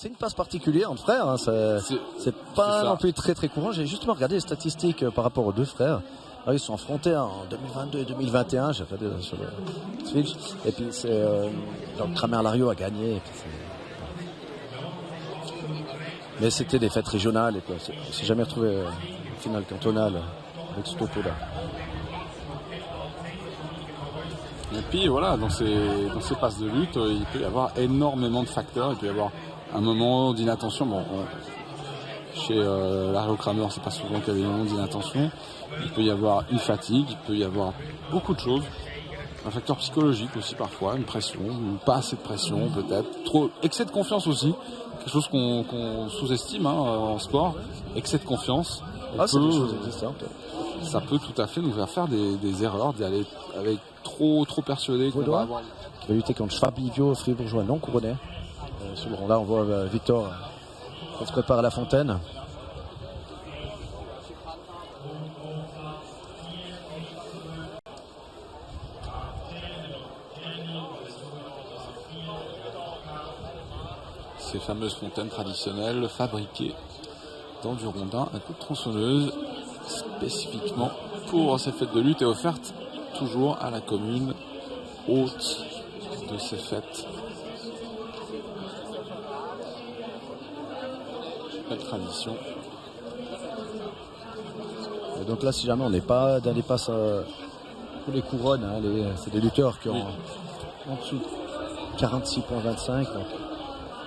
C'est une passe particulière entre frères, hein, c'est pas non plus très très courant. J'ai justement regardé les statistiques par rapport aux deux frères. Ah, ils sont affrontés en 2022 et 2021, j'ai regardé sur le Twitch. Et puis c'est donc Kramer Lario a gagné. Et puis mais c'était des fêtes régionales et quoi. On s'est jamais retrouvé en finale cantonale avec ce topo-là. Et puis voilà, dans ces passes de lutte, il peut y avoir énormément de facteurs. Il peut y avoir un moment d'inattention. Bon, chez Lario Kramer, c'est pas souvent qu'il y a des moments d'inattention. Il peut y avoir une fatigue, il peut y avoir beaucoup de choses. Un facteur psychologique aussi parfois, une pression, pas assez de pression peut-être. Trop excès de confiance aussi, quelque chose qu'on sous-estime en sport. Excès de confiance. C'est des choses existantes. Ça peut tout à fait nous faire des erreurs, d'y aller avec trop persuadé qu'on va avoir. Qui va lutter contre Schwab-Livio, fribourgeois non couronné. Là on voit Victor qui se prépare à la fontaine. Ces fameuses fontaines traditionnelles fabriquées dans du rondin à coups de tronçonneuse spécifiquement pour ces fêtes de lutte et offertes toujours à la commune hôte de ces fêtes. Belle tradition. Et donc là, si jamais on n'est pas dans les passes pour les couronnes, c'est des lutteurs qui ont en dessous de 46,25.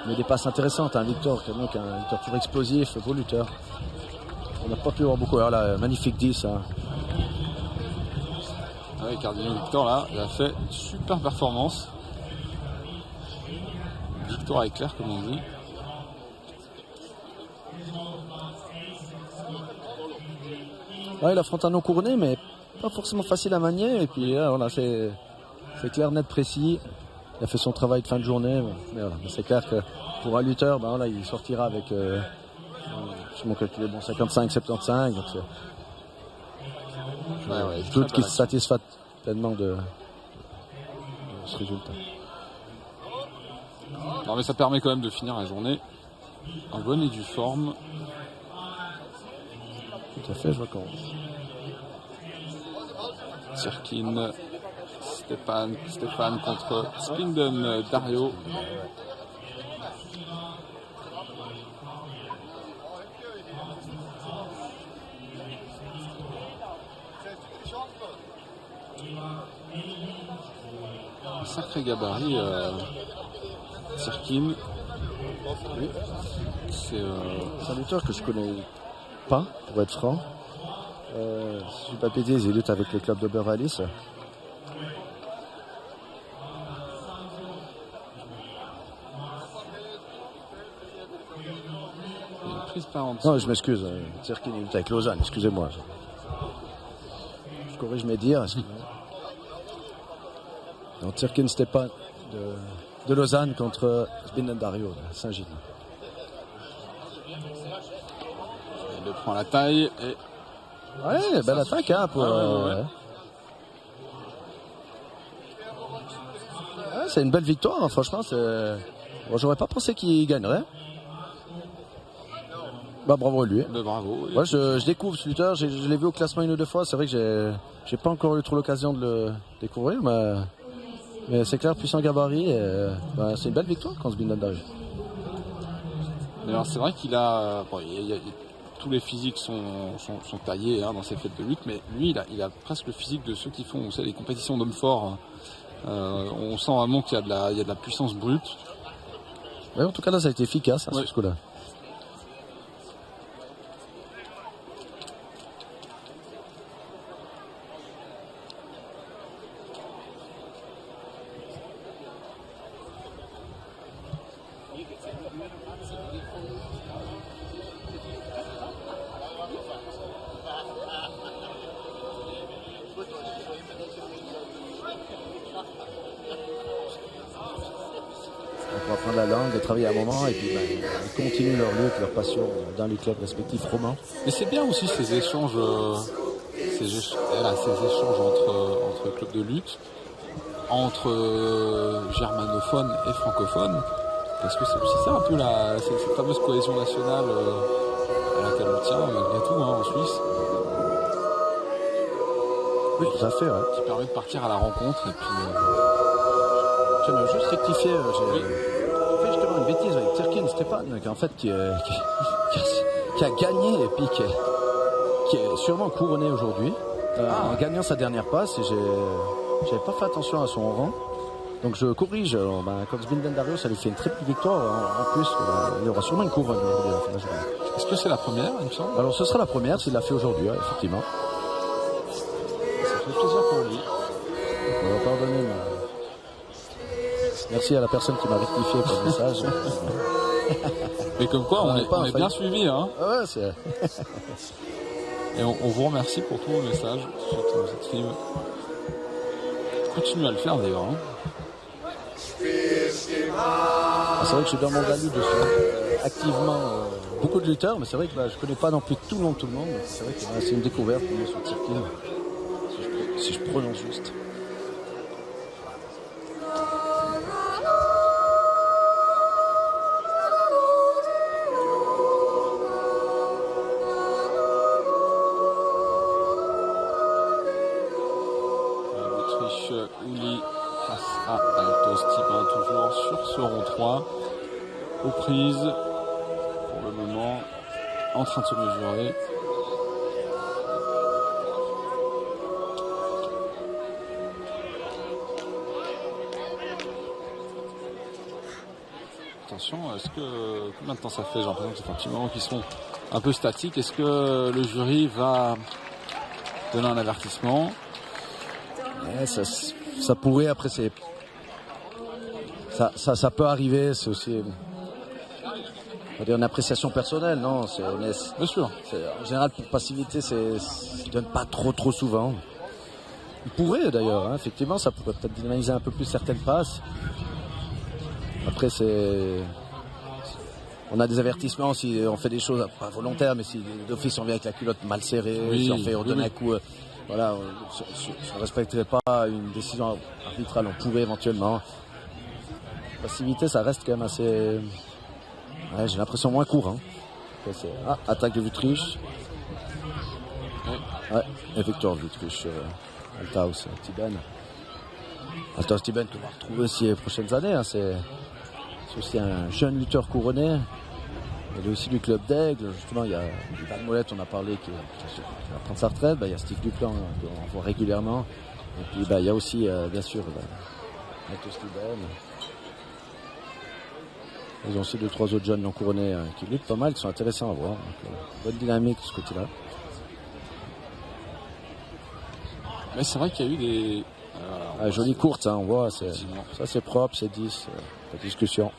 Mais des passes intéressantes. Victor, un lutteur toujours explosif, beau lutteur. On n'a pas pu voir beaucoup. Alors là, magnifique 10. Oui, Cardinal Victor, là, il a fait une super performance. Victoire éclair, comme on dit. Il affronte un non couronné, mais pas forcément facile à manier. Et puis là, voilà, c'est clair, net, précis. Il a fait son travail de fin de journée. Mais voilà, c'est clair que pour un lutteur, il sortira avec, je m'en calculé, 55, 75. Donc je doute qu'il se satisfasse pleinement de ce résultat. Non, mais ça permet quand même de finir la journée en bonne et due forme. Tout à fait, je vois qu'on... Sirkin, Stéphane contre Spinden Dario. Un sacré gabarit, Sirkin. Oui. C'est un lutteur que je connais pas, pour être franc. Si je ne pas pédé, il lutte avec le club d'Oberwallis. Non, je m'excuse. Sirkin lutte avec Lausanne, excusez-moi. Je corrige mes dires. Donc Sirkin Stéphane de Lausanne contre Spinden Dario de Saint-Gilles. Il prend la taille et... Ouais, belle attaque pour... c'est une belle victoire, franchement. Bon, j'aurais pas pensé qu'il gagnerait. Bravo à lui. Bravo. Ouais, je découvre ce lutteur, je l'ai vu au classement une ou deux fois. C'est vrai que j'ai pas encore eu trop l'occasion de le découvrir, mais c'est clair, puissant gabarit. C'est une belle victoire contre Spinden Dario. Alors c'est vrai qu'il a... tous les physiques sont taillés dans ces fêtes de lutte, mais lui, il a presque le physique de ceux qui font les compétitions d'hommes forts. On sent vraiment qu'il y a de la puissance brute. Ouais, en tout cas, là, ça a été efficace, ce coup-là. On va prendre la langue, travailler un moment et puis ils continuent leur lutte, leur passion dans les clubs respectifs romans. Mais c'est bien aussi ces échanges entre clubs de lutte, entre germanophones et francophones, Est-ce que c'est un peu cette fameuse cohésion nationale à laquelle on tient malgré tout en Suisse? Oui, tout à fait, ouais. Qui permet de partir à la rencontre et puis. J'aimerais juste rectifier. J'ai fait justement une bêtise avec Tirkin Stéphane, en fait, qui a gagné et puis qui est sûrement couronné aujourd'hui en gagnant sa dernière passe. Et j'avais pas fait attention à son rang. Donc je corrige. Comme Zbinden Dario, ça lui fait une triple victoire. En plus, il y aura sûrement une couronne aujourd'hui à la fin de la journée. Est-ce que c'est la première, il me semble? Alors ce sera la première s'il l'a fait aujourd'hui, ouais, effectivement. Ça fait plaisir pour lui. On va pardonner. Merci à la personne qui m'a rectifié pour le message. Mais comme quoi, on est bien suivi. Hein. Ah ouais, c'est... Et on vous remercie pour tous vos messages sur cette stream. Continuez à le faire d'ailleurs. Hein. C'est vrai que je suis dans mon valide activement beaucoup de lutteurs, mais c'est vrai que je connais pas non plus tout le monde. C'est vrai que c'est une découverte pour moi sur Tirkin, si je prononce juste. Uli face à Alto Stipen, toujours sur ce rond 3 aux prises pour le moment en train de se mesurer. Attention, combien de temps ça fait? J'ai l'impression que c'est un petit moment qu'ils sont un peu statiques. Est-ce que le jury va donner un avertissement? Ouais, ça pourrait, après ça peut arriver, c'est aussi une appréciation personnelle, non? Bien sûr. En général, pour passivité, ça donne pas trop souvent. Il pourrait d'ailleurs, hein, effectivement, ça pourrait peut-être dynamiser un peu plus certaines passes. Après, on a des avertissements si on fait des choses pas volontaires, mais si d'office on vient avec la culotte mal serrée, si on redonne un coup. Voilà, si on ne respecterait pas une décision arbitrale, on pourrait éventuellement. Passivité, ça reste quand même assez... Ouais, j'ai l'impression moins court. Hein. Attaque de Wüthrich. Ouais, et victoire de Wüthrich. Althaus Stiben. Althaus Stiben qu'on va retrouver aussi les prochaines années. Hein. C'est aussi un jeune lutteur couronné. Il y a aussi du club d'Aigle, justement il y a Van Molette, on a parlé qui va prendre sa retraite, il y a Steve Duplan qu'on voit régulièrement, et puis il y a aussi bien sûr Althaus Stiben. Ils ont aussi 2-3 autres jeunes non couronnés qui luttent pas mal, qui sont intéressants à voir, donc, bonne dynamique de ce côté-là. Mais c'est vrai qu'il y a eu des... Jolie courte, hein, on voit, ça c'est propre, c'est 10, pas de discussion.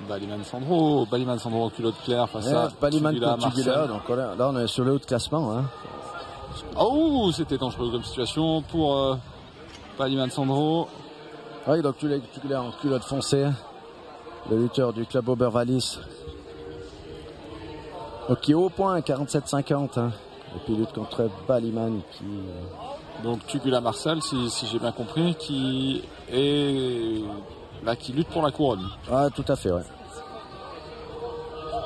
Baliman Sandro en culotte claire face à Baliman Tugula Marcel. Donc là on est sur le haut de classement. Hein. Oh, c'était dangereux comme situation pour Baliman Sandro. Oui, donc Tugula en culotte foncée, le lutteur du club Oberwallis. Donc qui est au point, 47-50. Hein. Et puis il lutte contre Baliman qui... Donc Tugula Marcel, si j'ai bien compris, qui lutte pour la couronne. Ah, tout à fait, ouais.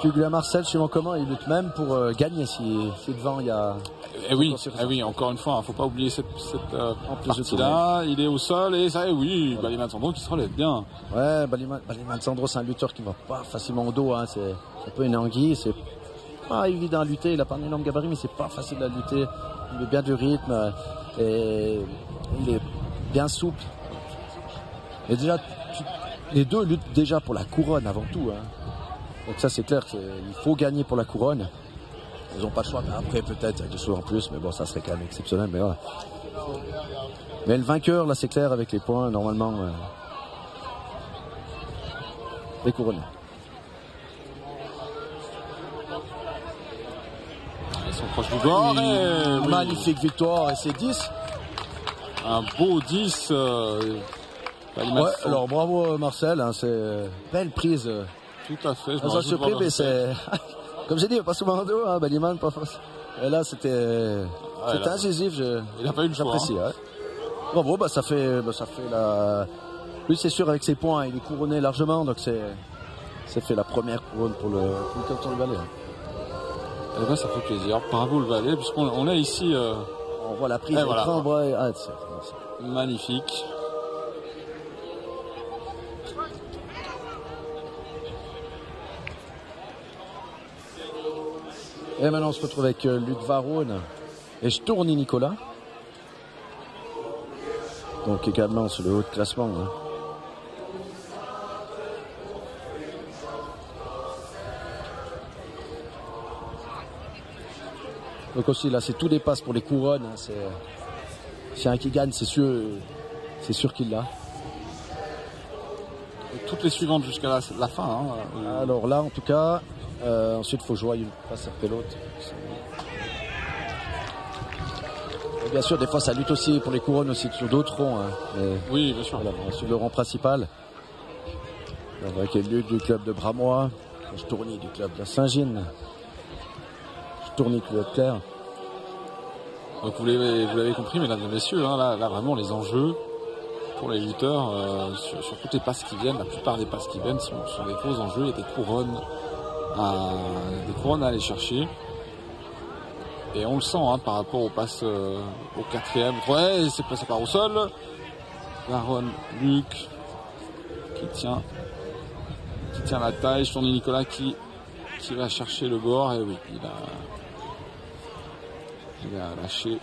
Tugula Marcel, suivant comment, il lutte même pour gagner si devant il y a... oui, encore une fois, il ne faut pas oublier cette partie-là. Il est au sol et ça, Baliman Sandro qui se relève bien. Ouais, Baliman Sandro, c'est un lutteur qui ne va pas facilement au dos. Hein. C'est un peu une anguille, c'est pas évident à lutter. Il n'a pas un énorme gabarit, mais c'est pas facile à lutter. Il met bien du rythme et il est bien souple. Et déjà, les deux luttent déjà pour la couronne avant tout. Hein. Donc ça, c'est clair qu'il faut gagner pour la couronne. Ils n'ont pas le choix, mais après peut-être avec des choses en plus, mais bon, ça serait quand même exceptionnel. Mais voilà. Mais le vainqueur, là, c'est clair avec les points, normalement, est couronné. Ils sont proches du bord. Magnifique victoire, et c'est 10. Un beau 10. Ouais, alors bravo Marcel, hein, c'est belle prise. Tout à fait. Ça surpris, mais c'est... Comme j'ai dit, pas souvent en dos, hein, Baliman, pas facile. Et là, c'était C'était incisif, il n'a pas eu le choix. J'apprécie. Ouais. Bravo, ça fait la. Lui, c'est sûr, avec ses points, il est couronné largement, donc c'est fait la première couronne pour le canton du Valais. Et ben, ça fait plaisir. Bravo le Valais, puisqu'on est ici. On voit la prise des grands bras. Magnifique. Et maintenant, on se retrouve avec Luc Varone et Storny Nicolas. Donc également sur le haut de classement. Hein. Donc aussi là, c'est tout des passes pour les couronnes. Hein. C'est un qui gagne, c'est sûr qu'il l'a. Et toutes les suivantes jusqu'à la fin. Hein. Alors là, en tout cas, ensuite il faut jouer une passe après l'autre. Bien sûr, des fois, ça lutte aussi pour les couronnes aussi sur d'autres ronds. Hein. Oui, bien sûr. Voilà, sur le rang principal. Avec Luc du club de Bramois, Stourny du club de Saint-Gine, Stourny du club de Claire. Donc vous l'avez compris, mesdames et messieurs, hein, là vraiment les enjeux pour les lutteurs sur toutes les passes qui viennent, la plupart des passes qui viennent sont des gros enjeux. Il y a des couronnes à aller chercher. Et on le sent hein, par rapport aux passes au quatrième. Ouais, ça part au sol. Varone, Luc qui tient la taille. Storny Nicolas qui va chercher le bord. Et oui, il a lâché.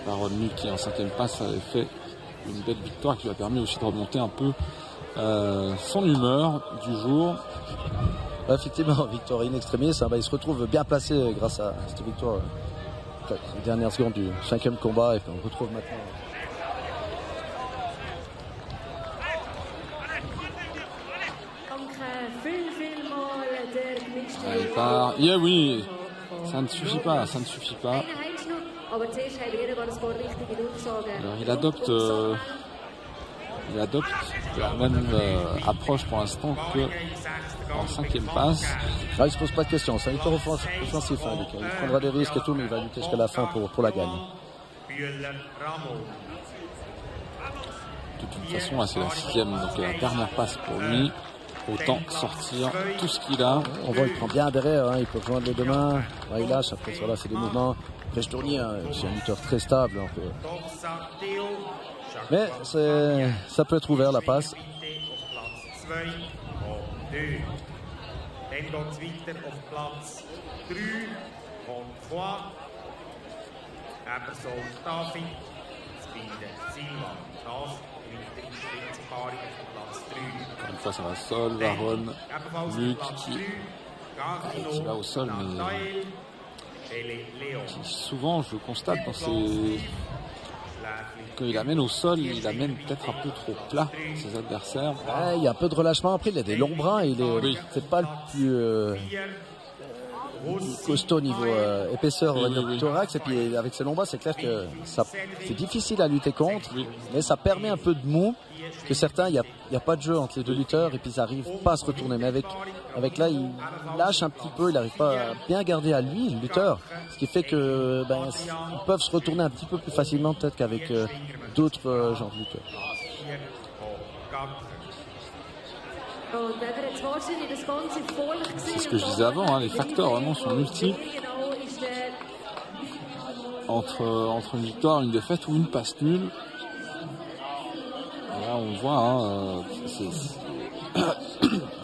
Varone, Luc qui en cinquième passe avait fait une belle victoire qui lui a permis aussi de remonter un peu son humeur du jour. Effectivement, victoire in extremis, il se retrouve bien placé grâce à cette victoire. Les dernières secondes du 5e combat et puis on retrouve maintenant. Il part. Yeah, oui, ça ne suffit pas. Alors il adopte la même approche pour l'instant que en cinquième passe. Il ne se pose pas de questions, c'est un lutteur offensif. Hein, il prendra des risques et tout, mais il va lutter jusqu'à la fin pour la gagne. De toute façon, là, c'est la sixième, donc la dernière passe pour lui. Autant sortir tout ce qu'il a. On voit, il prend bien derrière, hein, il peut joindre les deux mains. Il lâche, après voilà, c'est des mouvements. Après Stourny, hein, c'est un lutteur très stable. Mais ça peut être ouvert la passe. Une fois ça va au sol, Varone, Luc qui va au sol, mais qui souvent je constate dans ses... Quand il amène au sol, il amène peut-être un peu trop plat ses adversaires. Il y a un peu de relâchement. Après, il a des longs bras. C'est pas le plus costaud niveau épaisseur du thorax. Et puis, avec ses longs bras, c'est clair que c'est difficile à lutter contre. Mais ça permet un peu de mou. Que certains, il n'y a pas de jeu entre les deux lutteurs. Et puis, ils n'arrivent pas à se retourner. Mais avec là, il lâche un petit peu. Il n'arrive pas à bien garder à lui, le lutteur. Ce qui fait que ils peuvent se retourner un petit peu plus facilement peut-être qu'avec d'autres genres de lutteurs. C'est ce que je disais avant, hein, les facteurs vraiment sont multiples entre une victoire, une défaite ou une passe nulle. Et là on voit hein,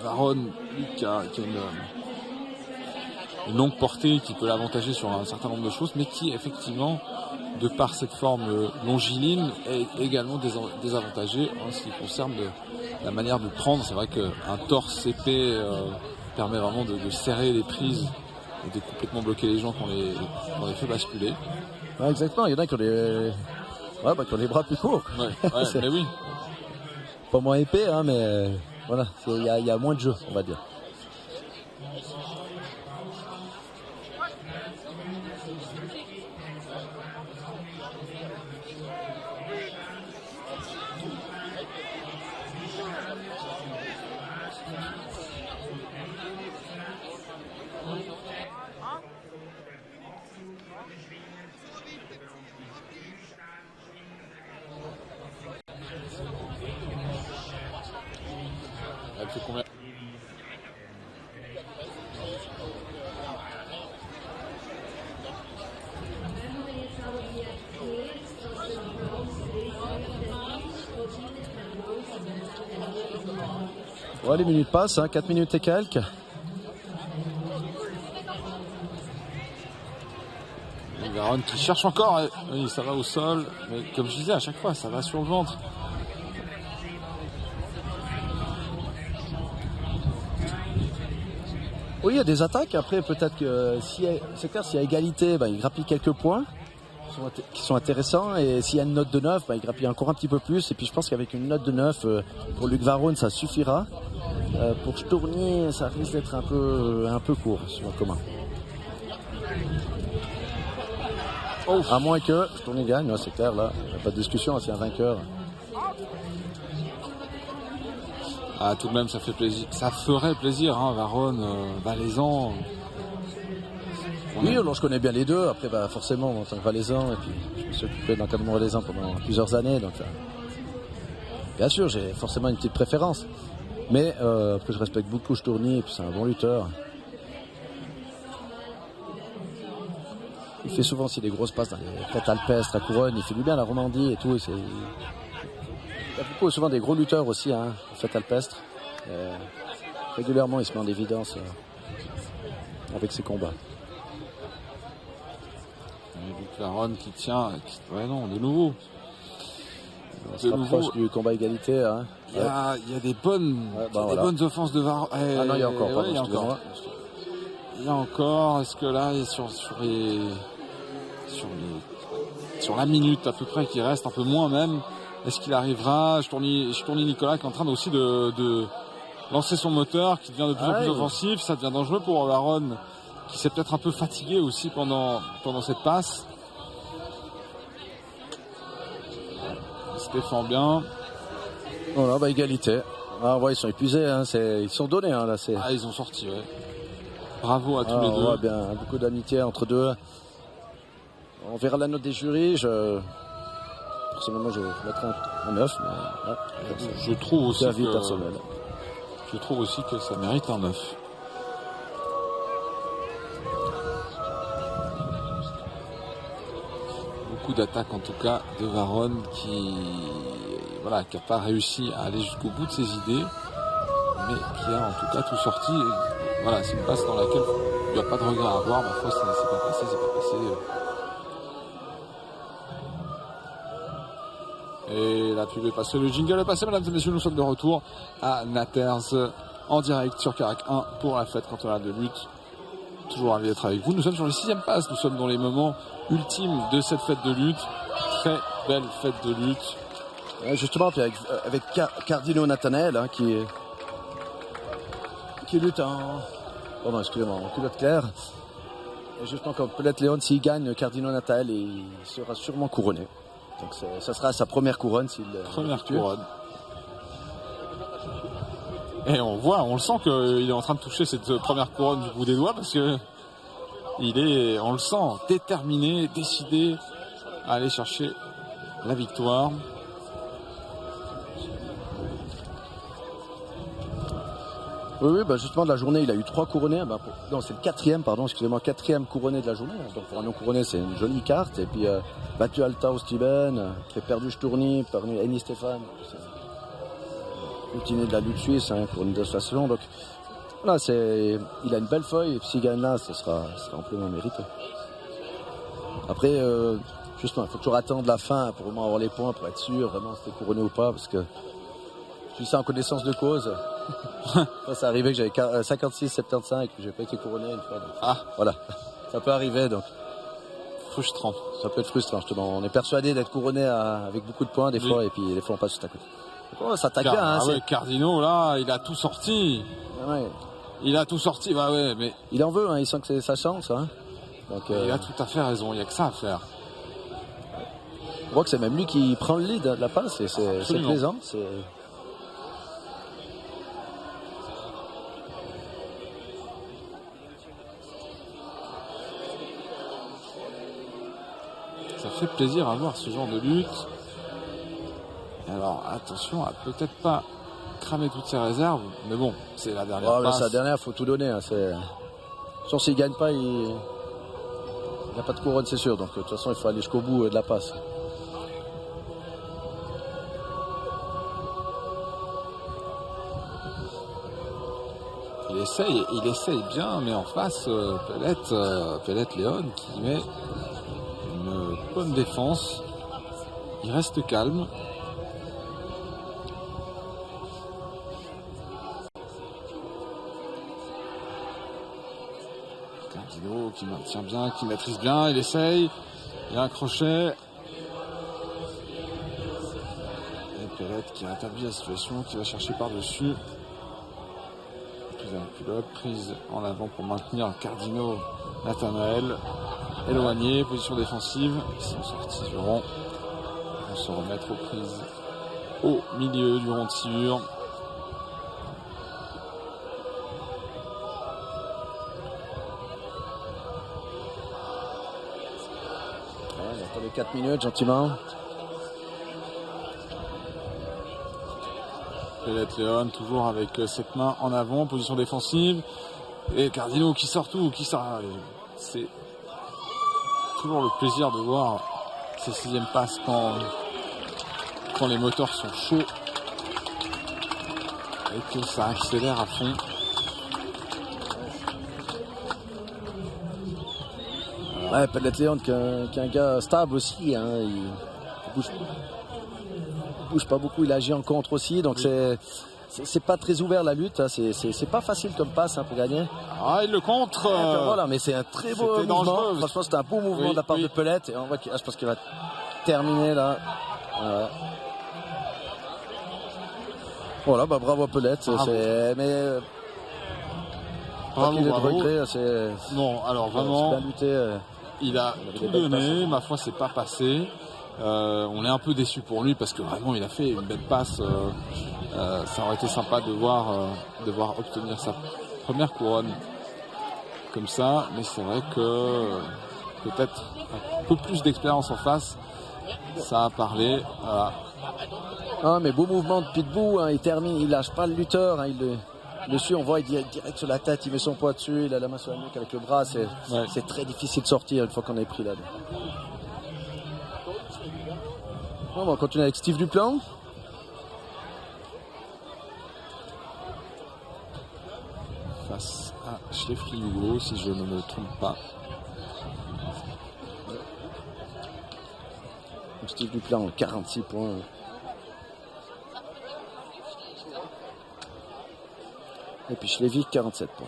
Varone qui a une longue portée qui peut l'avantager sur un certain nombre de choses, mais qui effectivement, de par cette forme longiligne, est également désavantagé en ce qui concerne la manière de prendre. C'est vrai qu'un torse épais permet vraiment de serrer les prises et de complètement bloquer les gens quand on les fait basculer. Ouais, exactement, il y en a qui ont qui ont les bras plus courts. Mais oui. Pas moins épais, hein, mais voilà, il y a moins de jeu, on va dire. Elle fait combien? Ouais, les minutes passent, hein, 4 minutes et quelques. Varone qui cherche encore, oui, ça va au sol, mais comme je disais à chaque fois, ça va sur le ventre. Oui, il y a des attaques. Après, peut-être que c'est clair, s'il y a égalité, il grappille quelques points qui sont intéressants. Et s'il y a une note de 9, il grappille encore un petit peu plus. Et puis je pense qu'avec une note de 9, pour Luc Varone, ça suffira. Pour Stourny, ça risque d'être un peu court sur le commun. Oh. À moins que Stourny gagne, c'est clair, là, il n'y a pas de discussion, c'est un vainqueur. Ah, tout de même, ça fait plaisir. Ça ferait plaisir, hein, Varone, Valaisan. Oui, alors je connais bien les deux. Après, forcément, en tant que Valaisan, et puis je me suis occupé de l'encadrement valaisan pendant plusieurs années. Donc, bien sûr, j'ai forcément une petite préférence. Mais après, je respecte beaucoup Stourny, et puis c'est un bon lutteur. Il fait souvent aussi des grosses passes dans les fêtes alpestres à Couronne. Il fait du bien à la Romandie et tout. Il y a beaucoup, souvent des gros lutteurs aussi, hein, aux fêtes alpestres. Régulièrement, il se met en évidence avec ses combats. Varone qui tient. Ouais, non, de nouveau. On se rapproche du combat égalité. Hein. Il y a des bonnes, bonnes offenses de Varone. Ah non, il y a encore. Il y a encore. Il y a encore. Est-ce que là, sur la minute à peu près qui reste, un peu moins même, est-ce qu'il arrivera? Je tourne Nicolas qui est en train aussi de lancer son moteur, qui devient de plus en plus offensif. Ça devient dangereux pour Varone, qui s'est peut-être un peu fatigué aussi pendant cette passe. Il se défend bien. Voilà, égalité. Ah ouais, ils sont épuisés, hein, ils sont donnés, hein, là. Ah, ils ont sorti, ouais. Bravo à tous les deux. Ouais, bien, beaucoup d'amitié entre deux. On verra la note des jurys. Personnellement, je mettrai un 9. Mais, je trouve aussi avis personnel. Je trouve aussi que ça mérite un 9. Beaucoup d'attaques en tout cas de Varone qui n'a pas réussi à aller jusqu'au bout de ses idées, mais qui a en tout cas tout sorti. Et, voilà, c'est une passe dans laquelle il n'y a pas de regret à avoir. Ma foi, c'est pas passé. Et la pub est passée, le jingle est passé, mesdames et messieurs, nous sommes de retour à Natters en direct sur Carac 1 pour la fête cantonale de lutte. Toujours ravi d'être avec vous. Nous sommes sur le 6e pass, nous sommes dans les moments ultimes de cette fête de lutte. Très belle fête de lutte. Justement, puis avec Cardino Nathanael, hein, qui lutte en culotte claire. Et justement, comme peut-être Léon, s'il gagne Cardino Nathanael, il sera sûrement couronné. Donc ça sera sa première couronne s'il couronne. Et on le sent qu'il est en train de toucher cette première couronne du bout des doigts parce que on le sent déterminé, décidé à aller chercher la victoire. Oui, justement, de la journée, il a eu 3 couronnés. Non, c'est le 4e, excusez-moi, 4e couronné de la journée. Donc pour un non couronné, c'est une jolie carte. Et puis battu Altao Steven, fait perdu Stourny, perdu Eni Stéphane. Routinier de la lutte suisse, hein, pour une démonstration. Donc voilà, il a une belle feuille. Et puis s'il gagne là, ce sera amplement mérité. Après, justement, il faut toujours attendre la fin pour vraiment avoir les points, pour être sûr vraiment si t'es couronné ou pas. Parce que je dis ça en connaissance de cause. C'est arrivé que j'avais 56-75 et que j'ai pas été couronné une fois. Donc, voilà, ça peut arriver. Donc frustrant. Ça peut être frustrant. On est persuadé d'être couronné avec beaucoup de points des fois, et puis des fois on passe tout à côté. Oh, ça attaque bien. Hein, Cardino là, il a tout sorti. Ouais. Il a tout sorti, mais il en veut. Hein, il sent que c'est sa chance. Hein. Donc, il a tout à fait raison. Il n'y a que ça à faire. On voit que c'est même lui qui prend le lead de la passe et c'est plaisant. Ça fait plaisir à voir ce genre de lutte. Et alors attention à peut-être pas cramer toutes ses réserves, mais bon, c'est la dernière passe. C'est la dernière, faut tout donner. Hein, Sauf s'il gagne pas, il n'a pas de couronne, c'est sûr. Donc de toute façon, il faut aller jusqu'au bout de la passe. Il essaye bien, mais en face, Pellet Léon qui met une bonne défense. Il reste calme. Cardino qui maintient bien, qui maîtrise bien, il essaye. Il y a un crochet. Et Pellet qui rétablit la situation, qui va chercher par-dessus. Prise en avant pour maintenir Cardino, Nathanaël éloigné, position défensive, ils sont sortis du rond, ils vont se remettre aux prises au milieu du rond de sciure. On attend les 4 minutes gentiment. Pellet Léon toujours avec cette main en avant, position défensive. Et Cardino qui sort tout, qui sort. C'est toujours le plaisir de voir ces 6e passes quand les moteurs sont chauds et que ça accélère à fond. Ouais, Pellet Léon qui est un gars stable aussi. Hein, il bouge pas beaucoup, il agit en contre aussi, donc c'est pas très ouvert la lutte, hein, c'est pas facile comme passe hein, pour gagner. Ah, il le contre. Voilà, mais c'est un très beau mouvement. Franchement, c'est un beau mouvement de la part de Pellet, et on voit je pense qu'il va terminer là. Voilà, bravo à Pellet. Mais bravo. Regret, non, alors vraiment, bien lutté, il a tout donné. Ma foi, c'est pas passé. On est un peu déçu pour lui parce que vraiment il a fait une belle passe. Ça aurait été sympa de voir obtenir sa première couronne comme ça, mais c'est vrai que peut-être un peu plus d'expérience en face, ça a parlé. Voilà. Ah, mais beau mouvement de Pitbull, hein, il termine, il lâche pas le lutteur, hein, il le suit, on voit, il direct sur la tête, il met son poids dessus, il a la main sur la nuque avec le bras, c'est très difficile de sortir une fois qu'on est pris là. On va continuer avec Steve Duplan. Face à Sheffield Hugo, si je ne me trompe pas. Steve Duplan, 46 points. Et puis Schlevik, 47 points.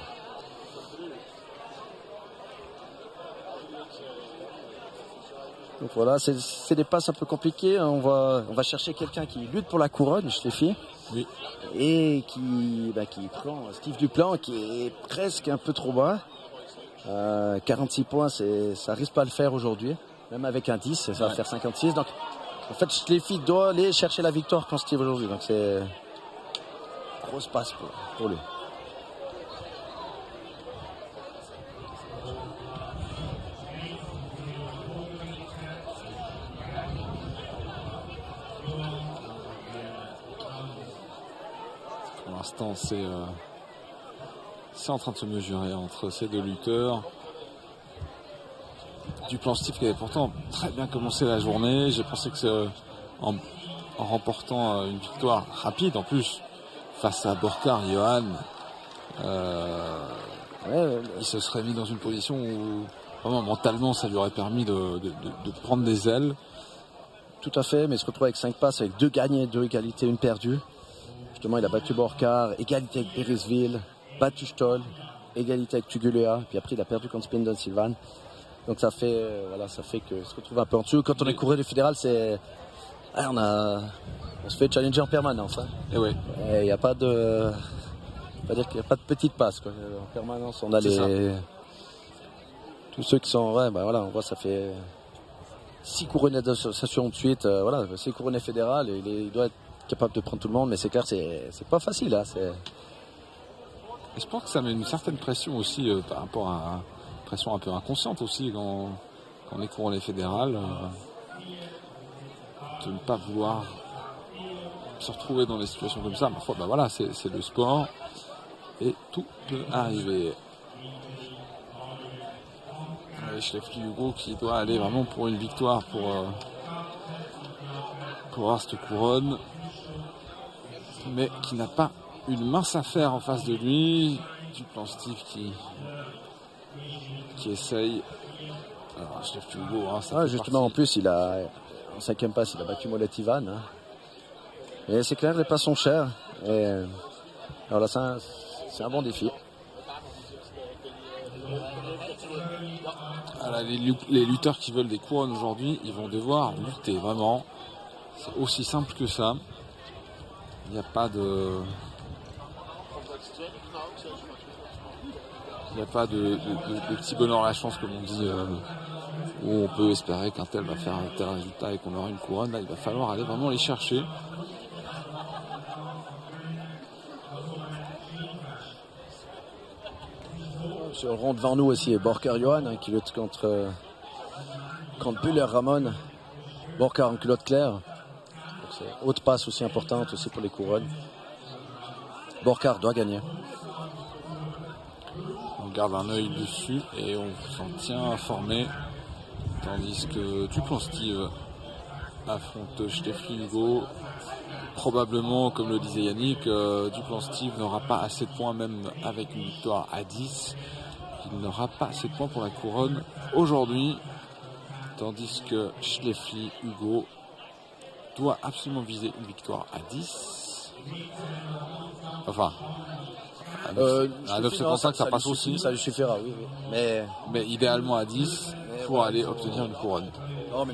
Donc voilà, c'est des passes un peu compliquées. Hein. On va chercher quelqu'un qui lutte pour la couronne, Schleffi. Oui. Et qui prend Steve Duplan, qui est presque un peu trop bas. 46 points, ça risque pas de le faire aujourd'hui. Même avec un 10, ça va faire 56. Donc, en fait, Schleffi doit aller chercher la victoire contre Steve aujourd'hui. Donc, c'est grosse passe pour lui. Pour l'instant, c'est en train de se mesurer entre ces deux lutteurs. Duplan Steve qui avait pourtant très bien commencé la journée. J'ai pensé que en remportant une victoire rapide en plus face à Borcar Johan, il se serait mis dans une position où vraiment mentalement ça lui aurait permis de prendre des ailes. Tout à fait, mais il se retrouve avec 5 passes, avec 2 gagnés, 2 égalités, 1 perdue. Justement, il a battu Borcar, égalité avec Beresville, battu Stoll, égalité avec Tugulea, puis après il a perdu contre Spindon Sylvan. Donc ça fait que se retrouve un peu en dessous. Quand on est coureur du fédéral, on se fait challenger en permanence. Hein. Et ouais. Il n'y a pas de, dire qu'il n'y a pas de petites passes quoi. En permanence. On a tous ceux qui sont, on voit ça fait 6 couronnés d'association de suite. 6 couronnés fédérales. Il doit être capable de prendre tout le monde, mais c'est clair, c'est pas facile. Hein. Et je pense que ça met une certaine pression aussi par rapport à pression un peu inconsciente aussi quand quand on est couronné fédéral, de ne pas vouloir se retrouver dans des situations comme ça. Ma foi, bah voilà, c'est le sport et tout peut arriver. Schlefly Hugo qui doit aller vraiment pour une victoire pour avoir cette couronne, mais qui n'a pas une mince affaire en face de lui. Duplantis qui essaye. Alors Schlefly Hugo, hein, ça justement, partie. en plus, il a en 5e passe, il a battu Moletivan. Hein. Et c'est clair, les passes sont chères. Et alors là, c'est un bon défi. Alors, les lutteurs qui veulent des couronnes aujourd'hui, ils vont devoir lutter, vraiment. C'est aussi simple que ça. Il n'y a pas de... Il n'y a pas de petit bonheur à la chance, comme on dit, où on peut espérer qu'un tel va faire un tel résultat et qu'on aura une couronne. Là, il va falloir aller vraiment les chercher. Sur le rond devant nous aussi, Borcar Johan hein, qui lutte contre Buller Ramon. Borcar en culotte claire. Haute passe aussi importante aussi pour les couronnes. Borcar doit gagner. On garde un œil dessus et on s'en tient informé. Tandis que Duplantis affronte Schlefly Hugo. Probablement, comme le disait Yannick, Duplantis n'aura pas assez de points, même avec une victoire à 10. Il n'aura pas assez de points pour la couronne aujourd'hui. Tandis que Schlefly Hugo doit absolument viser une victoire à 10. Enfin, à 9,75 ça passe aussi. Ça lui suffira, oui. Mais idéalement à 10 pour aller obtenir une couronne. Non, mais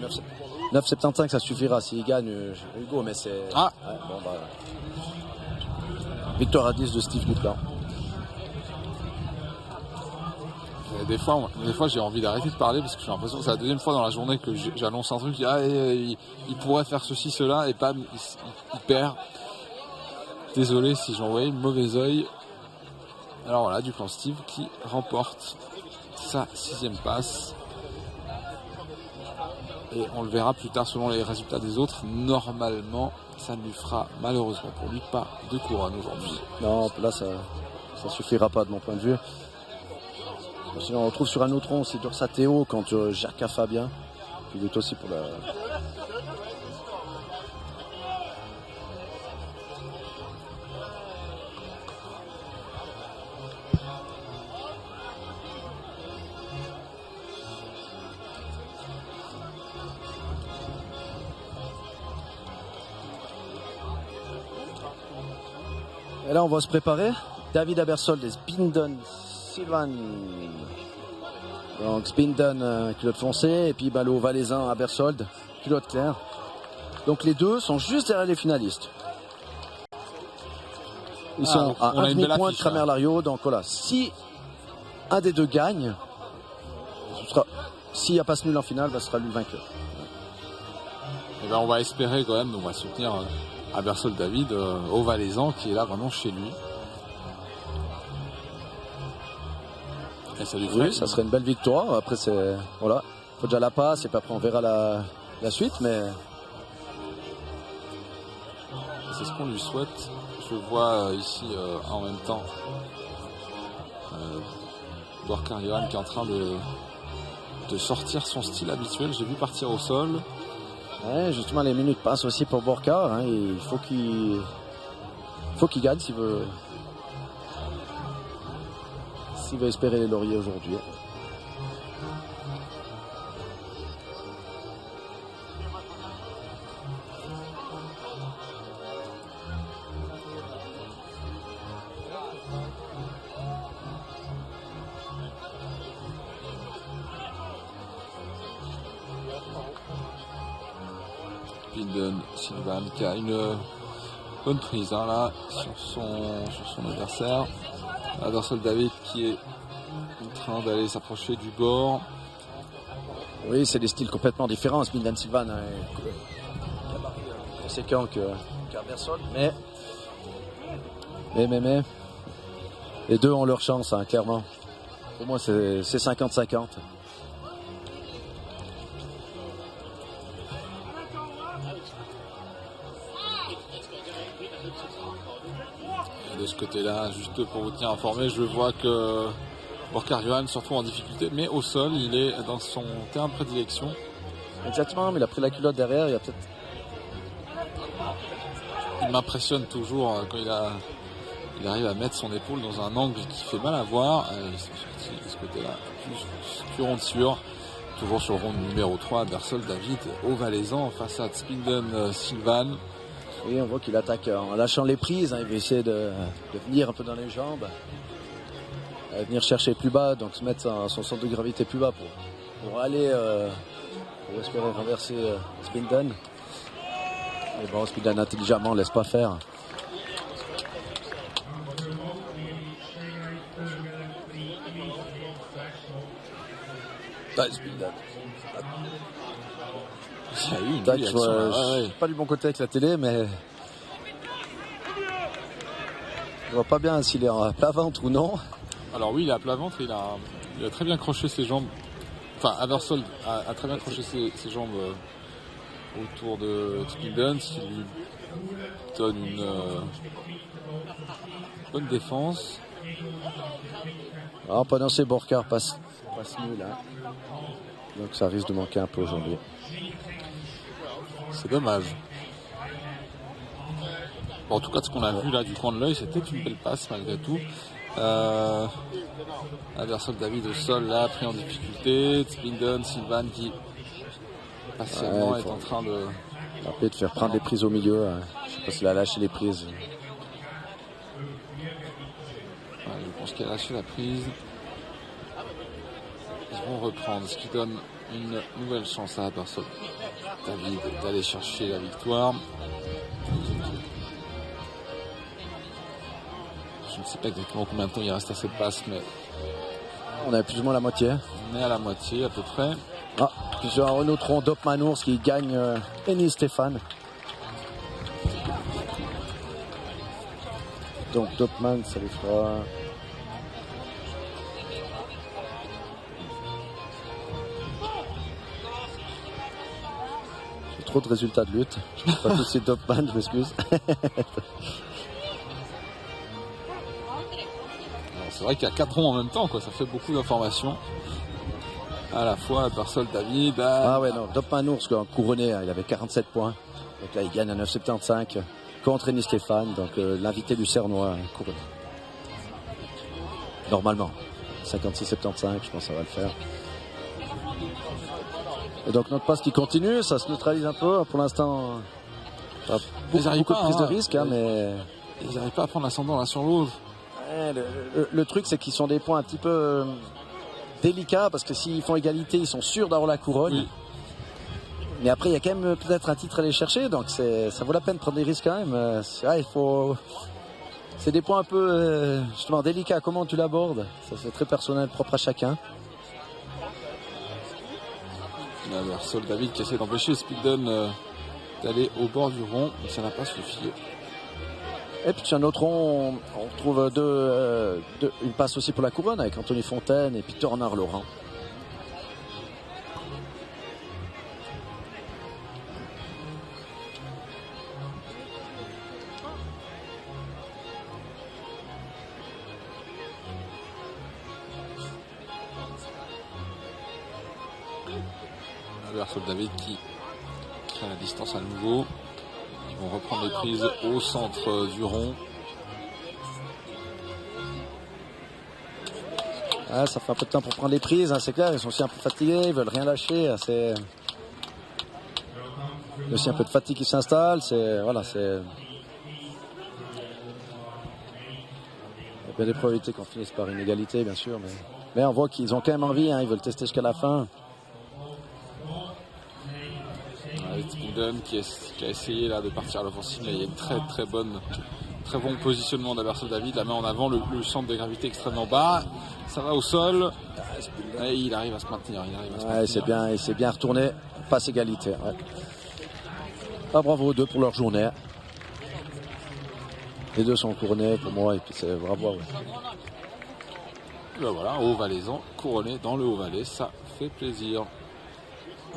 9,75 ça suffira s'il gagne Hugo, mais c'est... Ah ouais, bon, bah, victoire à 10 de Steve Duplan. Des fois j'ai envie d'arrêter de parler parce que j'ai l'impression que c'est la deuxième fois dans la journée que j'annonce un truc, il pourrait faire ceci, cela, et bam, il perd. Désolé si j'ai envoyé le mauvais œil. Alors voilà, Duplantis qui remporte sa 6e passe. Et on le verra plus tard selon les résultats des autres. Normalement, ça ne lui fera malheureusement pour lui pas de couronne aujourd'hui. Non, là ça suffira pas de mon point de vue. Sinon on retrouve sur un autre rond, c'est Dursa Théo contre Jerka Fabien. Il lutte aussi pour la... Et là on va se préparer. David Abersold et Spinden Sylvan. Donc Spinden culotte foncée et puis Ballot Valaisan Abersold culotte claire. Donc les deux sont juste derrière les finalistes. Ils sont à un demi-point de Kramer Lario. Donc voilà, si un des deux gagne, s'il n'y a pas ce nul en finale, ce sera lui le vainqueur. Et ben on va espérer quand même, on va soutenir Abersold David au Valaisan qui est là vraiment chez lui. Et ça lui ferait... Oui, ça serait une belle victoire. Après, voilà, faut déjà la passe et puis après on verra la suite, mais c'est ce qu'on lui souhaite. Je vois ici en même temps Borcar Johan qui est en train de sortir son style habituel. J'ai vu partir au sol. Ouais, justement, les minutes passent aussi pour Borcar. Hein, il faut qu'il gagne s'il veut espérer les lauriers aujourd'hui. Spinden Sylvan qui a une bonne prise hein, là sur son adversaire. Abersold David qui est en train d'aller s'approcher du bord. Oui, c'est des styles complètement différents. Spinden Sylvan est conséquent qu'Abersold, mais les deux ont leur chance, hein, clairement. Pour moi, c'est 50-50. De ce côté-là, juste pour vous tenir informé, je vois que Borcar Johan se retrouve en difficulté, mais au sol, il est dans son terrain de prédilection. Exactement, mais il a pris la culotte derrière, il a peut-être... Il m'impressionne toujours quand il arrive à mettre son épaule dans un angle qui fait mal à voir. Ils sont sortis de ce côté-là, plus rond de sueur. Toujours sur le rond numéro 3, Bersol David au Valaisan face à Spinden Sylvain. Oui, on voit qu'il attaque en lâchant les prises, hein, il va essayer de venir un peu dans les jambes, venir chercher plus bas, donc se mettre son centre de gravité plus bas pour aller pour espérer renverser Spinden. Mais bon, Spinden intelligemment laisse pas faire. Spinden. Il y a eu une réaction, je suis pas du bon côté avec la télé, mais je vois pas bien s'il est en plat ventre ou non. Alors oui, il est à plat ventre, il a très bien croché ses jambes. Enfin, Abersold a très bien croché ses jambes autour de Spinden, ce qui lui donne une bonne défense. Alors pendant ces Borcar passe nul, hein. Donc ça risque de manquer un peu aujourd'hui. C'est dommage. Bon, en tout cas, ce qu'on a vu là du coin de l'œil, c'était une belle passe malgré tout. Abersold David au sol là, pris en difficulté. Spinden Sylvain qui patiemment est en train de... de faire prendre des prises au milieu. Hein. Je sais pas s'il a lâché les prises. Ouais, je pense qu'il a lâché la prise. Ils vont reprendre, ce qui donne une nouvelle chance à Abersold David d'aller chercher la victoire. Je ne sais pas exactement combien de temps il reste à cette passe, mais on a plus ou moins la moitié. On est à la moitié à peu près. Ah, puis un Renault Tron Dopmanours qui gagne Ennis Stéphane. Donc Dopman, ça lui fera... J'ai trop de résultats de lutte. Je ne sais pas tout de suite Dopman, je m'excuse. C'est vrai qu'il y a 4 ronds en même temps, quoi. Ça fait beaucoup d'informations. À la fois, Abersold David. Ah ouais, non, Dopmanours couronné, hein, il avait 47 points. Donc là, il gagne à 9,75 contre Ennis Stéphane, donc l'invité du Cernois couronné. Normalement, 56,75, je pense que ça va le faire. Et donc notre passe qui continue, ça se neutralise un peu. Pour l'instant, beaucoup de prise de risque, hein, mais ils n'arrivent pas à prendre l'ascendant l'un sur l'autre. Le truc, c'est qu'ils sont des points un petit peu délicats, parce que s'ils font égalité, ils sont sûrs d'avoir la couronne. Oui. Mais après, il y a quand même peut-être un titre à aller chercher, donc ça vaut la peine de prendre des risques quand même. C'est des points un peu justement délicats. Comment tu l'abordes, ça c'est très personnel, propre à chacun. Abersold David qui essaie d'empêcher Spinden d'aller au bord du rond, mais ça n'a pas suffi. Et puis un autre rond, on retrouve une passe aussi pour la couronne avec Anthony Fontaine et puis Tornard Laurent. Abersold David qui crée la distance à nouveau. Ils vont reprendre les prises au centre du rond. Ah, ça fait un peu de temps pour prendre les prises, hein, c'est clair, ils sont aussi un peu fatigués, ils veulent rien lâcher. Il y a aussi un peu de fatigue qui s'installe. Il y a bien des probabilités qu'on finisse par une égalité, bien sûr, mais on voit qu'ils ont quand même envie, hein, ils veulent tester jusqu'à la fin. Spinden qui a essayé là de partir à l'offensive, mais il y a une très bon positionnement d'Abersold David, la main en avant, le centre de gravité extrêmement bas, ça va au sol, et il arrive à se maintenir. Il s'est bien retourné, passe égalité. Ouais. Ah, bravo aux deux pour leur journée. Les deux sont couronnés pour moi, et puis c'est bravo. Ouais. Ben voilà, Haut-Valaisan couronné dans le Haut-Valais, ça fait plaisir.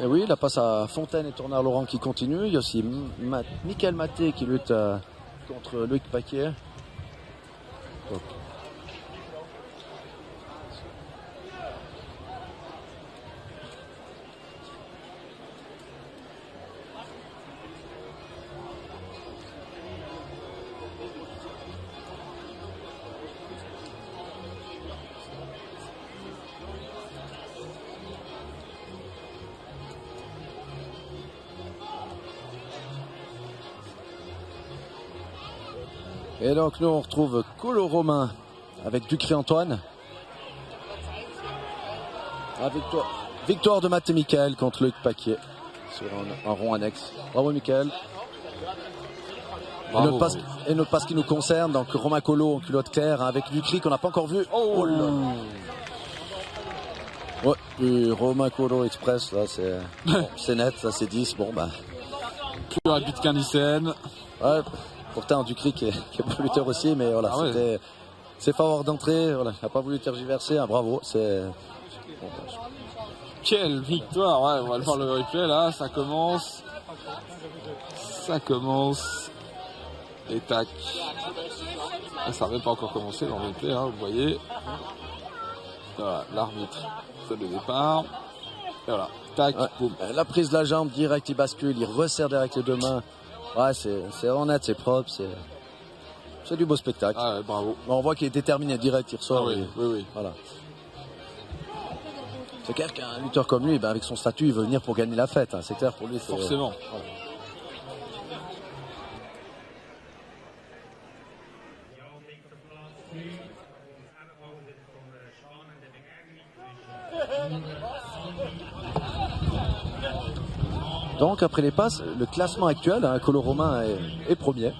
Et oui, la passe à Fontaine et Tornard Laurent qui continue. Il y a aussi Michael Maté qui lutte contre Loïc Paquet. Donc, et donc nous on retrouve Colo Romain avec Ducry-Antoine. Victoire de Matt et Michael contre Luc Paquier sur un rond annexe. Bravo Michael. Bravo, et notre passe qui nous concerne, donc Romain Colo en culotte claire, hein, avec Ducry qu'on n'a pas encore vu. Oh là là. Ouais, et Romain Colo Express, là c'est net, ça c'est 10. Bon bah. Plus rapide qu'un Nissen. Ouais, pourtant Ducry qui est bon lutteur aussi, mais voilà, c'est faveur d'entrée, voilà, il n'a pas voulu tergiverser, hein, bravo, c'est. Bon, bah, Quelle victoire, ouais, on va le voir le replay là, ça commence. Et tac. Ah, ça n'avait pas encore commencé dans le replay, hein, vous voyez. Voilà, l'arbitre fait le départ. Et voilà, tac, boum. La prise de la jambe, direct, il bascule, il resserre direct les deux mains. Ouais, c'est honnête, c'est propre, c'est du beau spectacle. Ah ouais, bravo. Bon, on voit qu'il est déterminé, direct, il ressort. Ah, oui. Voilà. C'est clair qu'un lutteur comme lui, avec son statut, il veut venir pour gagner la fête. Hein. C'est clair pour lui. Forcément. Voilà. Donc après les passes, le classement actuel, hein, Colo Romain est premier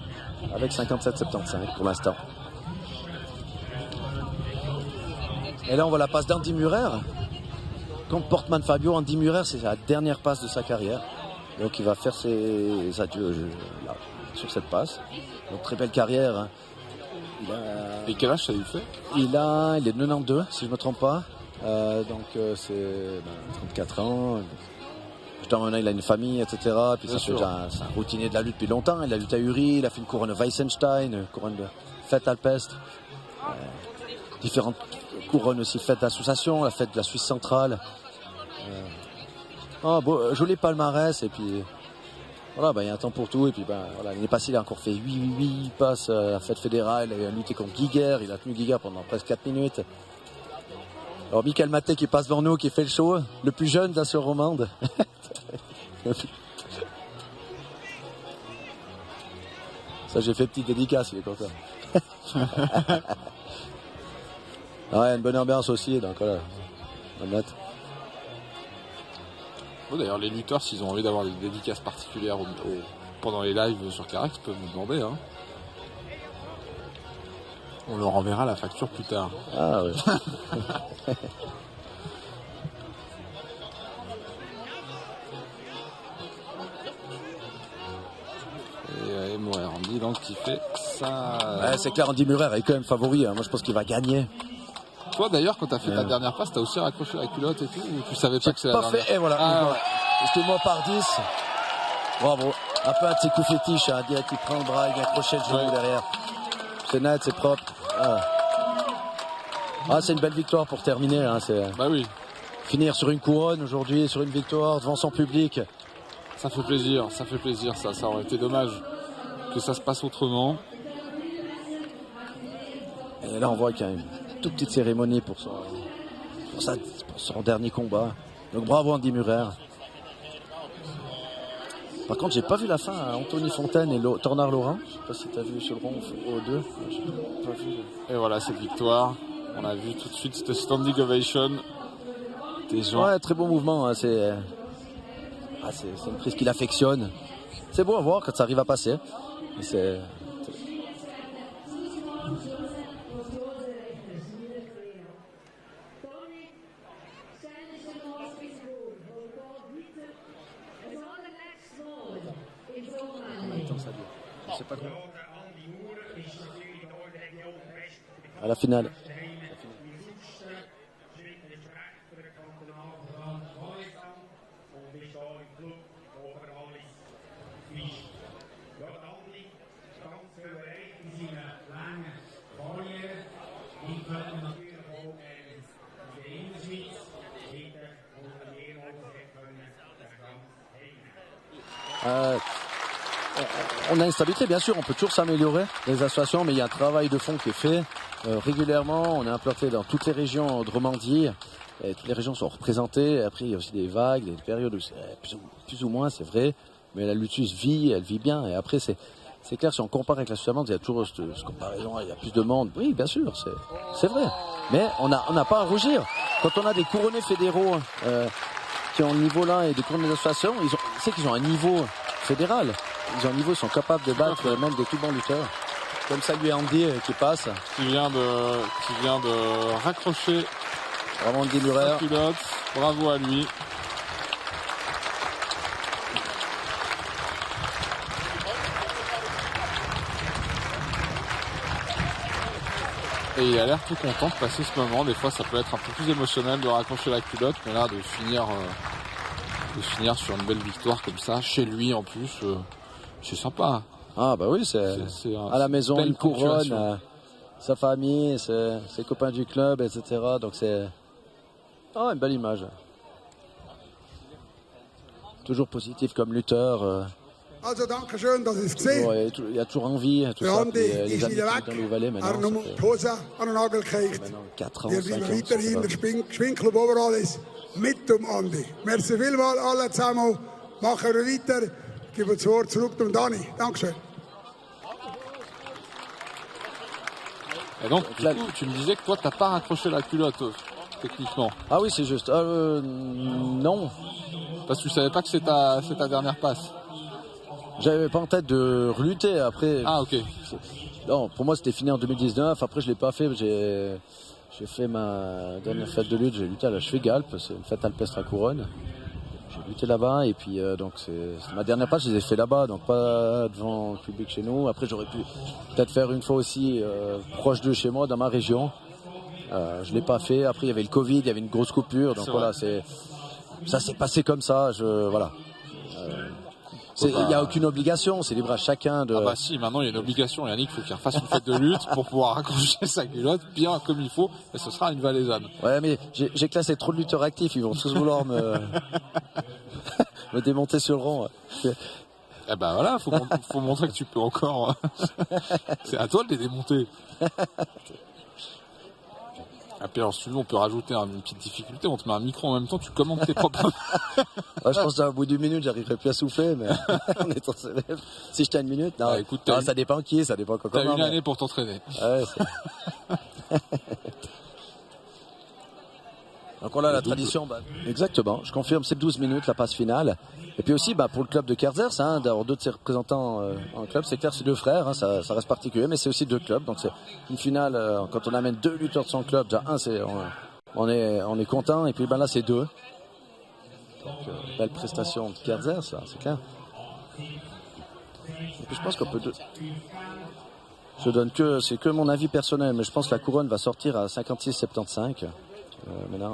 avec 57-75 pour l'instant. Et là on voit la passe d'Andy Murer contre Portman Fabio. Andy Murer, c'est la dernière passe de sa carrière. Donc il va faire ses adieux là, sur cette passe. Donc très belle carrière. Hein. Et quel âge ça lui fait? Il est de 92 si je ne me trompe pas. Donc c'est 34 ans. Maintenant, il a une famille, etc. Puis c'est un routinier de la lutte depuis longtemps. Il a lutté à Uri, il a fait une couronne de Weissenstein, une couronne de fête alpestre. Différentes couronnes aussi, fête d'association, la fête de la Suisse centrale. Joli palmarès. Et puis voilà, il y a un temps pour tout. Et puis l'année passée, il a encore fait 8 passes à la fête fédérale. Il a lutté contre Giger. Il a tenu Giger pendant presque 4 minutes. Alors Michael Maté qui passe devant nous, qui fait le show, le plus jeune d'Assaut Romande. Ça, j'ai fait petite dédicace, il est content. Ouais, une bonne ambiance aussi, donc voilà. Bon, d'ailleurs, les lutteurs, s'ils ont envie d'avoir des dédicaces particulières pendant les lives sur Carax, peuvent nous demander. Hein. On leur enverra la facture plus tard. Ah oui. Et Moer, on dit donc qu'il fait ça. Ouais, c'est clair, Andy Murer est quand même favori. Hein. Moi, je pense qu'il va gagner. Toi, d'ailleurs, quand tu as fait ta dernière passe, tu as aussi raccroché la culotte et tout, ou tu savais pas que c'est la dernière? Et voilà. Excuse-moi par 10. Bravo. Un peu un petit coup fétiche, hein. Direct, il prend le bras, il vient accrocher le genou derrière. C'est net, c'est propre. C'est une belle victoire pour terminer. Hein. Bah oui. Finir sur une couronne aujourd'hui, sur une victoire devant son public. Ça fait plaisir, ça aurait été dommage que ça se passe autrement. Et là on voit qu'il y a une toute petite cérémonie pour son dernier combat. Donc bravo Andy Murer. Par contre j'ai pas vu la fin à Anthony Fontaine et Tornard Laurent. Je sais pas si tu as vu sur le rond au 2. Pas vu. Et voilà cette victoire. On a vu tout de suite cette standing ovation. Des gens. Ouais, très bon mouvement. Hein. C'est une prise qu'il affectionne. C'est beau à voir quand ça arrive à passer. C'est... Je sais pas quoi. À la finale. On a une stabilité, bien sûr, on peut toujours s'améliorer les associations, mais il y a un travail de fond qui est fait régulièrement. On est implanté dans toutes les régions de Romandie, et toutes les régions sont représentées. Après, il y a aussi des vagues, des périodes où c'est plus ou moins, c'est vrai, mais la Lutus vit, elle vit bien. Et après, c'est clair, si on compare avec l'association allemande, il y a toujours cette comparaison, il y a plus de monde. Oui, bien sûr, c'est vrai. Mais on n'a pas à rougir. Quand on a des couronnés fédéraux qui ont le niveau là et des couronnés d'association, c'est qu'ils ont un niveau fédéral. Ils ont un niveau, ils sont capables de battre même des tout bons lutteurs. Comme ça, lui Andy qui passe. Qui vient de raccrocher vraiment Andy Murer. Culotte. Bravo à lui. Et il a l'air tout content de passer ce moment. Des fois, ça peut être un peu plus émotionnel de raccrocher la culotte, mais là, de finir sur une belle victoire comme ça, chez lui en plus, c'est sympa. Ah bah oui, c'est à la maison, une couronne, sa famille, ses copains du club, etc. Donc c'est une belle image. Toujours positif comme lutteur. Also, danke schön, dass ich es gesehen habe. Il y a toujours envie, tout ça. Les amis dans le Valais maintenant. Arno die Hose an den Nagel gekriegt. 4 ans, Wir 5 bleiben ans. weiterhin der Schwingclub Oberallis mit dem Andi. Merci vielmals alle zusammen. Machen wir weiter. Ich gebe das Wort zurück zum Dani. Dankeschön. Et donc, du coup, tu me disais que toi, t'as pas raccroché la culotte, techniquement. Ah oui, c'est juste. Non. Parce que tu savais pas que c'est ta dernière passe. J'avais pas en tête de relutter après. Ah ok. Non, pour moi c'était fini en 2019. Après je l'ai pas fait. J'ai fait ma dernière fête de lutte. J'ai lutté à la Schwegalp, c'est une fête alpestre à Couronne. J'ai lutté là-bas et puis donc c'est ma dernière passe. Je les ai fait là-bas, donc pas devant le public chez nous. Après j'aurais pu peut-être faire une fois aussi proche de chez moi, dans ma région. Je l'ai pas fait. Après il y avait le Covid, il y avait une grosse coupure. Donc voilà, ça s'est passé comme ça. Voilà. Il n'y a aucune obligation, c'est libre à chacun de... Ah bah si, maintenant il y a une obligation, Yannick, il faut qu'il refasse une fête de lutte pour pouvoir accrocher sa culotte bien comme il faut, et ce sera une valaisanne. Ouais, mais j'ai classé trop de lutteurs actifs, ils vont tous vouloir me démonter sur le rang. Eh ben voilà, faut montrer que tu peux encore... C'est à toi de les démonter. Et puis alors, si tu veux, on peut rajouter une petite difficulté, on te met un micro en même temps, tu commandes tes propres... Ouais, je pense qu'au bout d'une minute, j'arriverai plus à souffler, mais on est si je tiens une minute, non, écoute, ça dépend qui, ça dépend comment. T'as une année pour t'entraîner. Ouais, donc on a la tradition, exactement, je confirme, c'est 12 minutes la passe finale. Et puis aussi pour le club de Kerzers, d'avoir deux de ses représentants en club, c'est clair, c'est deux frères, ça reste particulier, mais c'est aussi deux clubs, donc c'est une finale, quand on amène deux lutteurs de son club, déjà on est content, et puis là c'est deux. Donc belle prestation de Kerzers, là, c'est clair. Et puis je pense qu'on peut... c'est que mon avis personnel, mais je pense que la couronne va sortir à 56-75. Maintenant,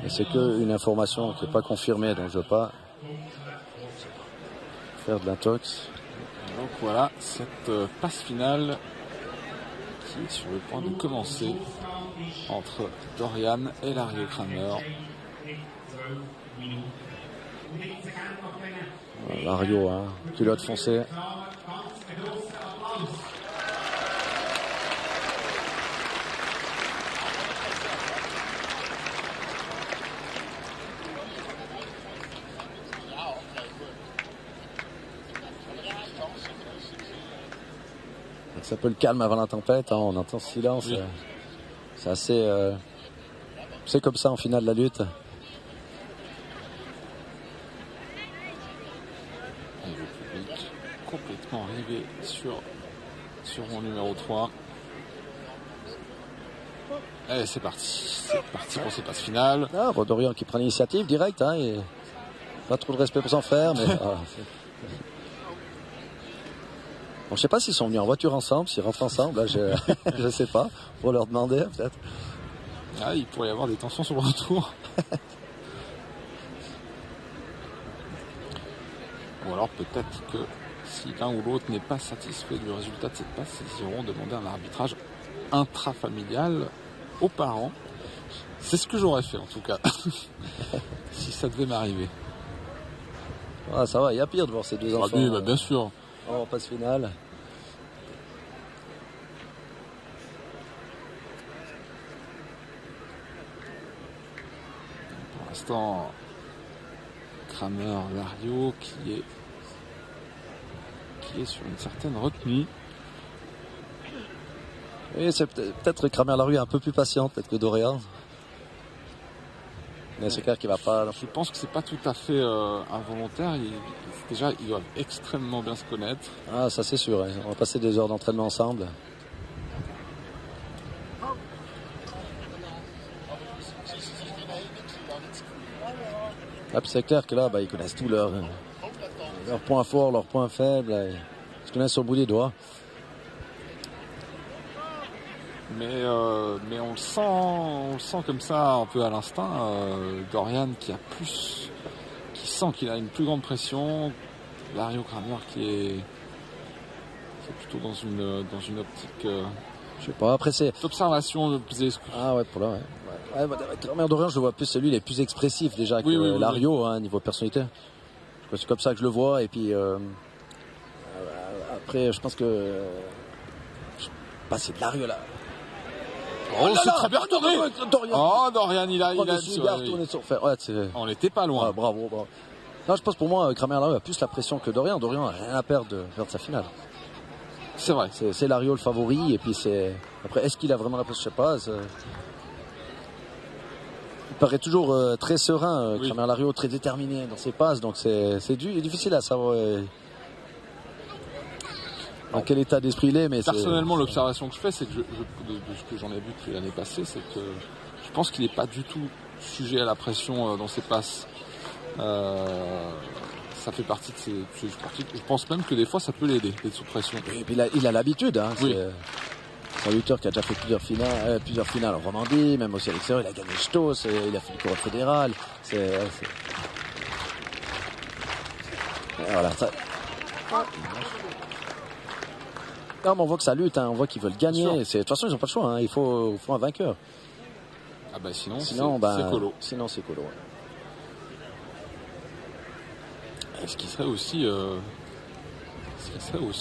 mais c'est qu'une information qui n'est pas confirmée, donc je ne veux pas faire de l'intox. Donc voilà, cette passe finale qui est sur le point de commencer entre Dorian et Larry Kramer. Lario, culotte foncée. C'est un peu le calme avant la tempête, on entend ce silence. Oui. C'est assez... c'est comme ça en finale de la lutte. Et le public complètement arrivé sur mon numéro 3. Allez, c'est parti pour cette passe finale. Dorian qui prend l'initiative direct, et pas trop de respect pour son frère, mais... Bon, je sais pas s'ils sont venus en voiture ensemble, s'ils rentrent ensemble, là, je sais pas, pour leur demander peut-être. Ah, il pourrait y avoir des tensions sur le retour. Ou alors peut-être que si l'un ou l'autre n'est pas satisfait du résultat de cette passe, ils iront demander un arbitrage intrafamilial aux parents. C'est ce que j'aurais fait en tout cas, si ça devait m'arriver. Ah, ça va, il y a pire de voir ces deux enfants. Oui, bien sûr. En passe finale. Pour l'instant, Kramer-Lario qui est sur une certaine retenue. Oui, c'est peut-être Kramer-Lario est un peu plus patient peut-être que Dorian. Mais c'est clair qu'il va pas. Je pense que c'est pas tout à fait involontaire. Déjà, ils doivent extrêmement bien se connaître. Ah, ça c'est sûr. Hein. On va passer des heures d'entraînement ensemble. Ah, puis c'est clair que là, ils connaissent tous leurs points forts, leurs points faibles. Ils se connaissent au bout des doigts. Mais on le sent comme ça un peu à l'instinct. Dorian qui sent qu'il a une plus grande pression. Lario Kramer qui est plutôt dans une optique. Je sais pas. Après c'est d'observation. Ah ouais, pour là. Ouais. Kramer Dorian, je le vois plus. Lui, il est plus expressif déjà que Lario, hein, niveau personnalité. C'est comme ça que je le vois. Et puis après, je pense que c'est de Lario là. Oh, c'est très bien retourné. Dorian, il a retourné sur fer. Ouais, on n'était pas loin. Ouais, bravo. Non, je pense pour moi, Kramer Lario a plus la pression que Dorian. Dorian n'a rien à perdre de sa finale. C'est vrai. C'est Lario le favori. Et puis après, est-ce qu'il a vraiment la pression? Je sais pas. Il paraît toujours très serein, Kramer Lario, très déterminé dans ses passes. Donc c'est difficile à savoir dans quel état d'esprit il est. Mais personnellement, l'observation que je fais, c'est que de ce que j'en ai vu depuis l'année passée, c'est que je pense qu'il n'est pas du tout sujet à la pression dans ses passes. Ça fait partie de ses sportifs. Je pense même que des fois, ça peut l'aider d'être sous pression. Et puis il a l'habitude. Hein, c'est un lutteur qui a déjà fait plusieurs finales en Romandie, même aussi à l'extérieur. Il a gagné Stos, il a fait du couronne fédéral. Voilà. Non, mais on voit que ça lutte, hein, on voit qu'ils veulent gagner. De toute façon, ils n'ont pas le choix. Hein, il faut un vainqueur. Ah bah sinon c'est colo. Sinon, c'est colo. Ouais. Ce qui serait aussi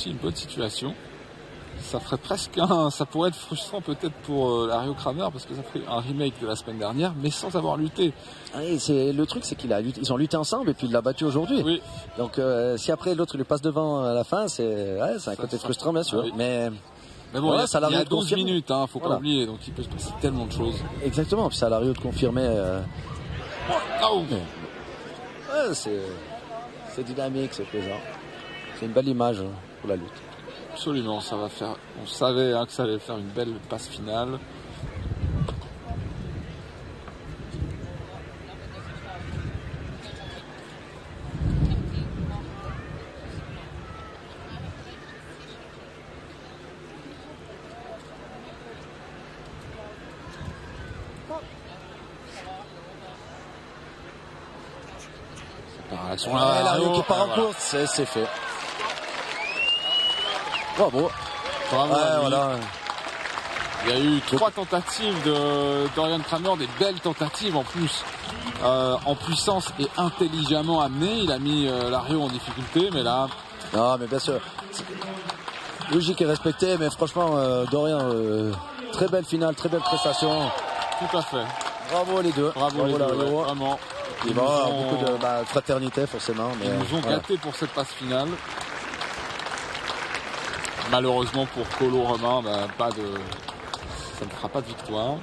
une bonne situation. Ça ferait ça pourrait être frustrant peut-être pour Lario Kramer parce que ça ferait un remake de la semaine dernière, mais sans avoir lutté. Le truc, c'est ils ont lutté ensemble et puis il l'a battu aujourd'hui. Oui. Donc si après l'autre lui passe devant à la fin, c'est un côté frustrant bien sûr. Oui. Mais bon, il y a 12 confirmer. minutes, faut pas oublier, donc il peut se passer tellement de choses. Exactement, puis c'est à Lario de confirmer. C'est dynamique, c'est plaisant. C'est une belle image pour la lutte. Absolument, on savait que ça allait faire une belle passe finale. Lario qui part en course, c'est fait. Bravo. Voilà. Il y a eu 3 tentatives de Dorian Kramer, des belles tentatives en plus, en puissance et intelligemment amenées. Il a mis Lario en difficulté, mais là... Non, mais bien sûr. Logique et respectée, mais franchement, Dorian, très belle finale, très belle prestation. Tout à fait. Bravo les deux. Bravo les Lario. deux, vraiment. Il va y avoir beaucoup de fraternité forcément. Mais, ils nous ont gâtés pour cette passe finale. Malheureusement pour Colo Romain, ça ne fera pas de victoire.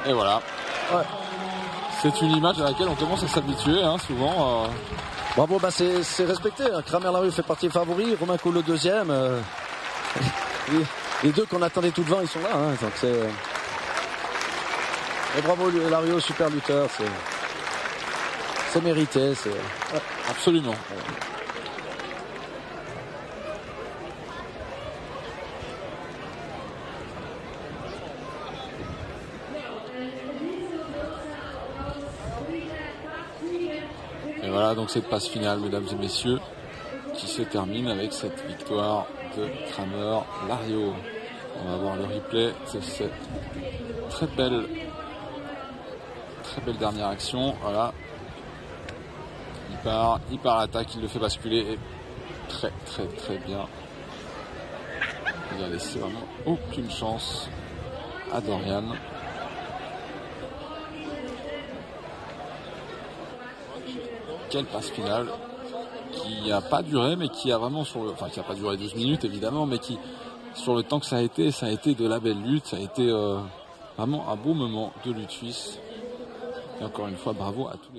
Et voilà. Ouais. C'est une image à laquelle on commence à s'habituer, souvent. Bravo, c'est respecté. Kramer Lario fait partie des favoris. Romain Colo deuxième. Les deux qu'on attendait tout devant, ils sont là. Donc c'est... Et bravo Lario, super lutteur, c'est mérité, Absolument. Et Voilà donc cette passe finale, mesdames et messieurs, qui se termine avec cette victoire de Kramer. Lario, on va voir le replay, c'est cette très belle dernière action. Voilà, il part à l'attaque, il le fait basculer et très bien. Il a laissé vraiment aucune chance à Dorian. Quelle passe finale qui n'a pas duré, mais qui a vraiment qui n'a pas duré 12 minutes évidemment, mais qui sur le temps que ça a été de la belle lutte, ça a été vraiment un beau moment de lutte suisse. Et encore une fois, bravo à tous les deux.